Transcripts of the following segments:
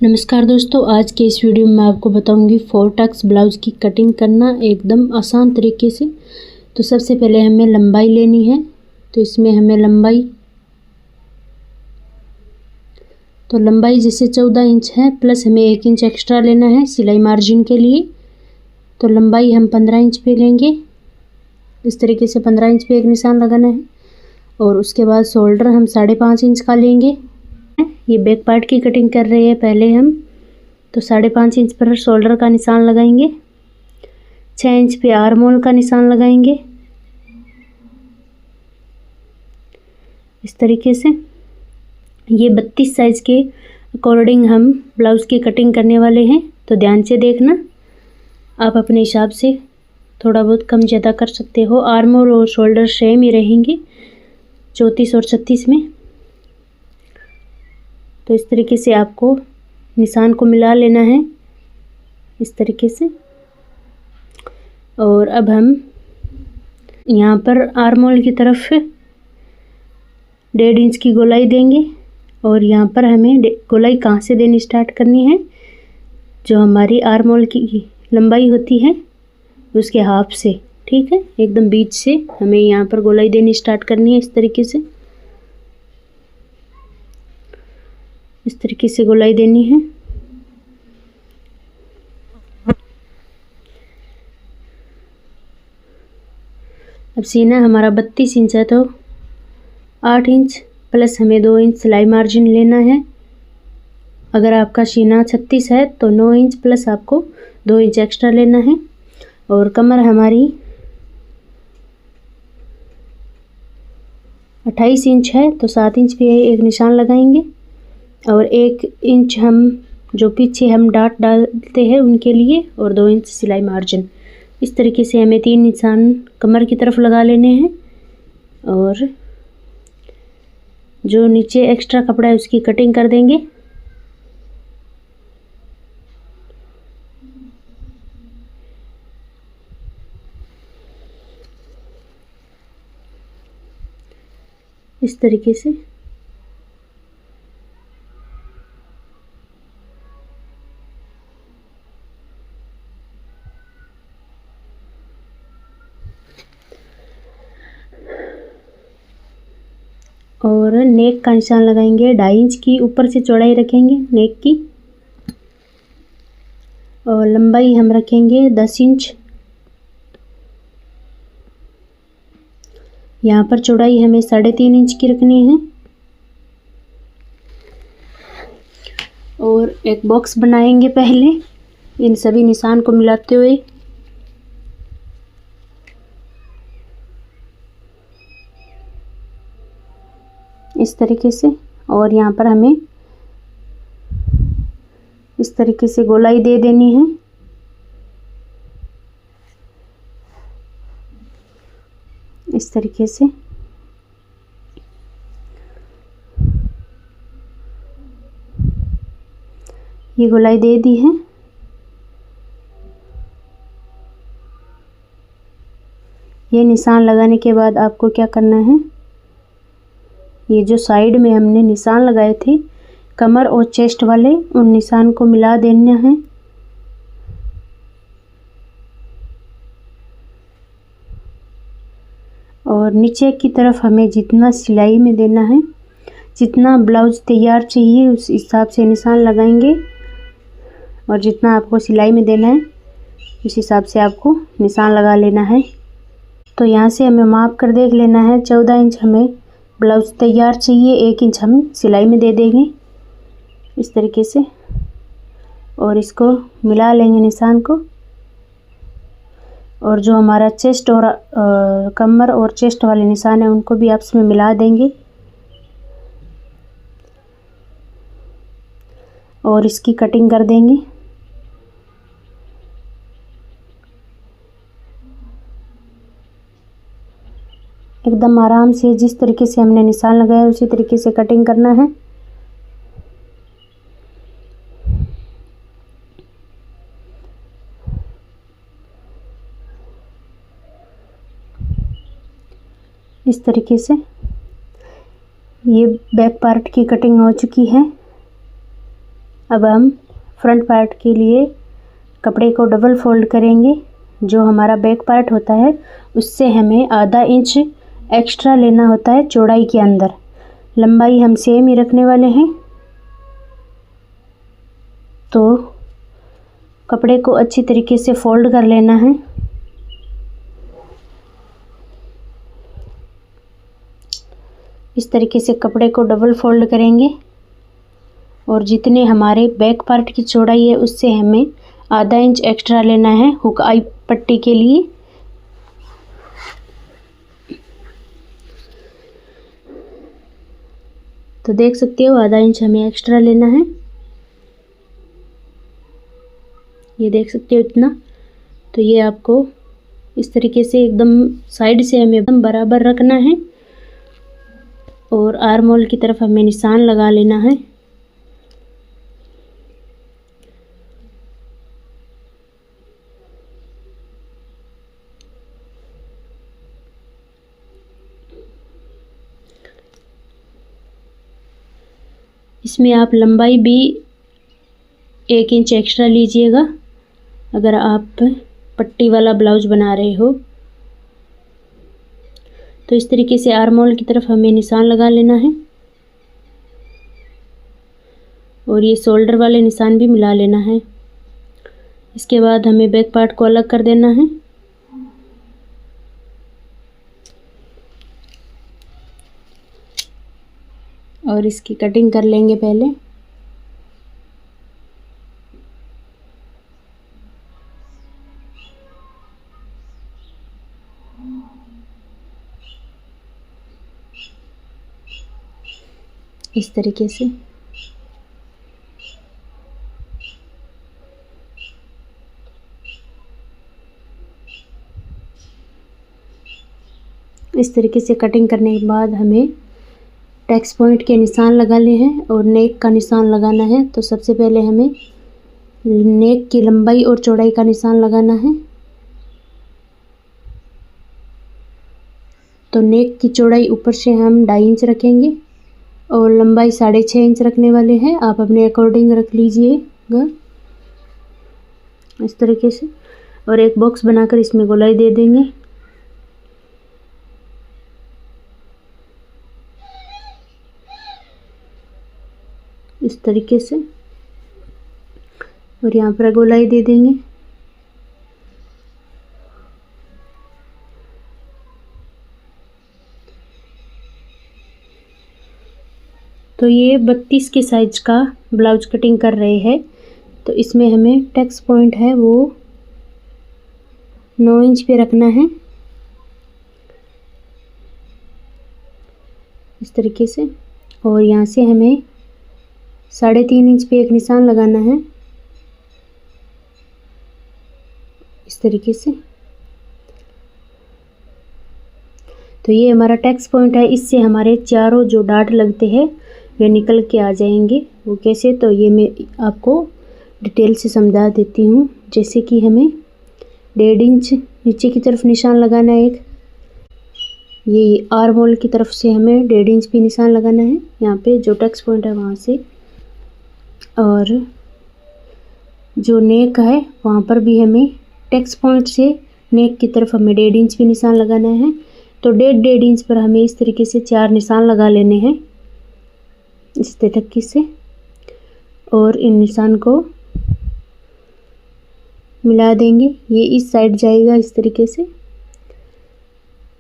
नमस्कार दोस्तों, आज के इस वीडियो में मैं आपको बताऊंगी 4 टक्स ब्लाउज़ की कटिंग करना एकदम आसान तरीके से। तो सबसे पहले हमें लंबाई लेनी है। तो इसमें हमें लंबाई जैसे 14 इंच है, प्लस हमें 1 इंच एक्स्ट्रा लेना है सिलाई मार्जिन के लिए। तो लंबाई हम 15 इंच पे लेंगे। इस तरीके से 15 इंच पे एक निशान लगाना है। और उसके बाद शोल्डर हम 5.5 इंच का लेंगे। ये बैक पार्ट की कटिंग कर रहे हैं पहले हम। तो 5.5 इंच पर शोल्डर का निशान लगाएंगे। 6 इंच पे आर्म होल का निशान लगाएंगे इस तरीके से। ये 32 साइज़ के अकॉर्डिंग हम ब्लाउज़ की कटिंग करने वाले हैं। तो ध्यान से देखना, आप अपने हिसाब से थोड़ा बहुत कम ज़्यादा कर सकते हो। आर्म होल और शोल्डर सेम ही रहेंगे 34 और 36 में। तो इस तरीके से आपको निशान को मिला लेना है इस तरीके से। और अब हम यहाँ पर आर्म होल की तरफ 1.5 इंच की गोलाई देंगे। और यहाँ पर हमें गोलाई कहाँ से देनी स्टार्ट करनी है, जो हमारी आर्म होल की लंबाई होती है उसके हाफ से, ठीक है, एकदम बीच से हमें यहाँ पर गोलाई देनी स्टार्ट करनी है इस तरीके से। इस तरीके से गोलाई देनी है। अब सीना हमारा 32 इंच है, तो 8 इंच प्लस हमें 2 इंच सिलाई मार्जिन लेना है। अगर आपका सीना 36 है तो 9 इंच प्लस आपको 2 इंच एक्स्ट्रा लेना है। और कमर हमारी 28 इंच है, तो 7 इंच पे एक निशान लगाएंगे। और 1 इंच हम जो पीछे हम डाट डालते हैं उनके लिए, और 2 इंच सिलाई मार्जिन। इस तरीके से हमें 3 निशान कमर की तरफ लगा लेने हैं। और जो नीचे एक्स्ट्रा कपड़ा है उसकी कटिंग कर देंगे। इस तरीके से और नेक का निशान लगाएंगे। 2.5 इंच की ऊपर से चौड़ाई रखेंगे नेक की। और लंबाई हम रखेंगे 10 इंच। यहाँ पर चौड़ाई हमें 3.5 इंच की रखनी है। और एक बॉक्स बनाएंगे पहले इन सभी निशान को मिलाते हुए। इस तरीके से। और यहाँ पर हमें इस तरीके से गोलाई दे देनी है। इस तरीके से ये गोलाई दे दी है। ये निशान लगाने के बाद आपको क्या करना है, ये जो साइड में हमने निशान लगाए थे कमर और चेस्ट वाले, उन निशान को मिला देना है। और नीचे की तरफ हमें जितना सिलाई में देना है, जितना ब्लाउज तैयार चाहिए उस हिसाब से निशान लगाएंगे। और जितना आपको सिलाई में देना है उस हिसाब से आपको निशान लगा लेना है। तो यहाँ से हमें माप कर देख लेना है। 14 इंच हमें ब्लाउज तैयार चाहिए, 1 इंच हम सिलाई में दे देंगे इस तरीके से। और इसको मिला लेंगे निशान को। और जो हमारा चेस्ट और कमर और चेस्ट वाले निशान है उनको भी आपस में मिला देंगे। और इसकी कटिंग कर देंगे। एकदम आराम से जिस तरीके से हमने निशान लगाया उसी तरीके से कटिंग करना है। इस तरीके से ये बैक पार्ट की कटिंग हो चुकी है। अब हम फ्रंट पार्ट के लिए कपड़े को डबल फोल्ड करेंगे। जो हमारा बैक पार्ट होता है उससे हमें आधा इंच एक्स्ट्रा लेना होता है चौड़ाई के अंदर। लंबाई हम सेम ही रखने वाले हैं। तो कपड़े को अच्छी तरीके से फोल्ड कर लेना है। इस तरीके से कपड़े को डबल फोल्ड करेंगे और जितने हमारे बैक पार्ट की चौड़ाई है उससे हमें आधा इंच एक्स्ट्रा लेना है हुक आई पट्टी के लिए। तो देख सकते हो आधा इंच हमें एक्स्ट्रा लेना है। ये देख सकते हो इतना। तो ये आपको इस तरीके से एकदम साइड से हमें एकदम बराबर रखना है और आर्म होल की तरफ हमें निशान लगा लेना है। इसमें आप लंबाई भी 1 इंच एक्स्ट्रा लीजिएगा अगर आप पट्टी वाला ब्लाउज बना रहे हो। तो इस तरीके से आर्म होल की तरफ हमें निशान लगा लेना है और ये शोल्डर वाले निशान भी मिला लेना है। इसके बाद हमें बैक पार्ट को अलग कर देना है। और इसकी कटिंग कर लेंगे पहले। इस तरीके से कटिंग करने के बाद हमें टैक्स पॉइंट के निशान लगाने हैं और नेक का निशान लगाना है। तो सबसे पहले हमें नेक की लंबाई और चौड़ाई का निशान लगाना है। तो नेक की चौड़ाई ऊपर से हम 2.5 इंच रखेंगे और लंबाई 6.5 इंच रखने वाले हैं। आप अपने अकॉर्डिंग रख लीजिएगा इस तरीके से। और एक बॉक्स बनाकर इसमें गोलाई दे देंगे। इस तरीके से और यहाँ पर गोलाई दे देंगे। तो ये 32 के साइज का ब्लाउज कटिंग कर रहे हैं। तो इसमें हमें टैक्स पॉइंट है वो 9 इंच पे रखना है इस तरीके से। और यहाँ से हमें 3.5 इंच पे एक निशान लगाना है इस तरीके से। तो ये हमारा टैक्स पॉइंट है। इससे हमारे चारों जो डाट लगते हैं वे निकल के आ जाएंगे। वो कैसे, तो ये मैं आपको डिटेल से समझा देती हूँ। जैसे कि हमें 1.5 इंच नीचे की तरफ निशान लगाना है एक। ये आर्म होल की तरफ से हमें 1.5 इंच पे निशान लगाना है यहाँ पे जो टैक्स पॉइंट है वहाँ से। और जो नेक है वहाँ पर भी हमें टैक्स पॉइंट से नेक की तरफ हमें 1.5 इंच पे निशान लगाना है। तो 1.5 इंच पर हमें इस तरीके से 4 निशान लगा लेने हैं इस तरीके से। और इन निशान को मिला देंगे। ये इस साइड जाएगा इस तरीके से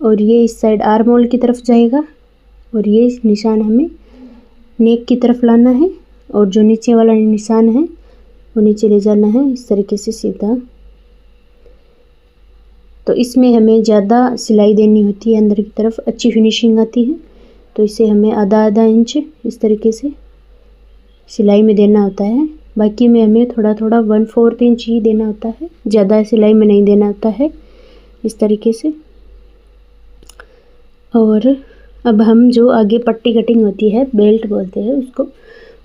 और ये इस साइड आर्म होल की तरफ जाएगा। और ये निशान हमें नेक की तरफ लाना है और जो नीचे वाला निशान है वो नीचे ले जाना है इस तरीके से सीधा। तो इसमें हमें ज़्यादा सिलाई देनी होती है, अंदर की तरफ अच्छी फिनिशिंग आती है। तो इसे हमें आधा इंच इस तरीके से सिलाई में देना होता है। बाकी में हमें थोड़ा 1/4 इंच ही देना होता है, ज़्यादा सिलाई में नहीं देना होता है इस तरीके से। और अब हम जो आगे पट्टी कटिंग होती है, बेल्ट बोलते हैं उसको,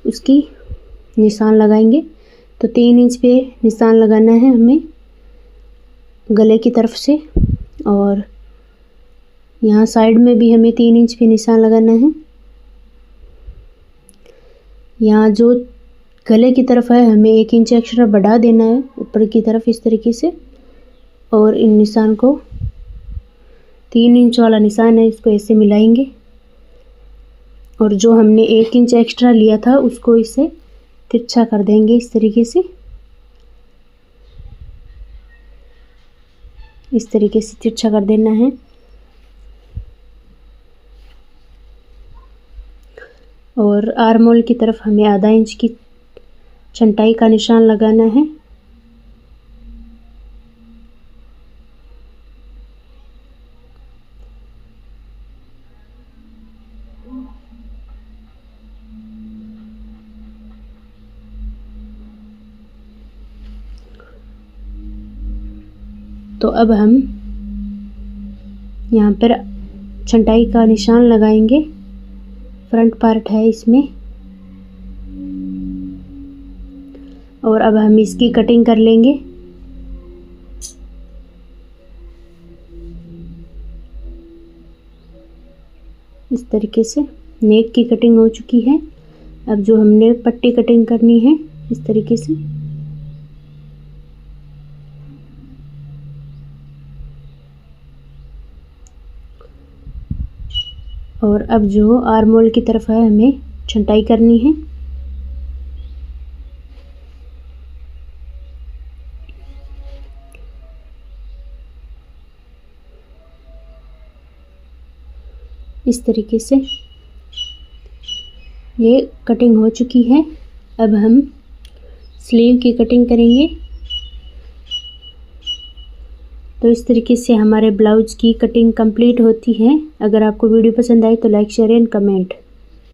उसकी निशान लगाएंगे। तो 3 इंच पे निशान लगाना है हमें गले की तरफ से। और यहाँ साइड में भी हमें 3 इंच पे निशान लगाना है। यहाँ जो गले की तरफ है हमें 1 इंच एक्स्ट्रा बढ़ा देना है ऊपर की तरफ इस तरीके से, और इन निशान को 3 इंच वाला निशान है इसको ऐसे मिलाएंगे, और जो हमने 1 इंच एक्स्ट्रा लिया था उसको इसे तिरछा कर देंगे इस तरीके से, इस तरीके से तिरछा कर देना है। और आर्म होल की तरफ हमें आधा इंच की छंटाई का निशान लगाना है। तो अब हम यहाँ पर छंटाई का निशान लगाएंगे, फ्रंट पार्ट है इसमें, और अब हम इसकी कटिंग कर लेंगे। इस तरीके से नेक की कटिंग हो चुकी है। अब जो हमने पट्टी कटिंग करनी है इस तरीके से, और अब जो आर्म होल की तरफ है हमें छंटाई करनी है। इस तरीके से ये कटिंग हो चुकी है। अब हम स्लीव की कटिंग करेंगे। तो इस तरीके से हमारे ब्लाउज की कटिंग कंप्लीट होती है। अगर आपको वीडियो पसंद आए तो लाइक, शेयर एंड कमेंट।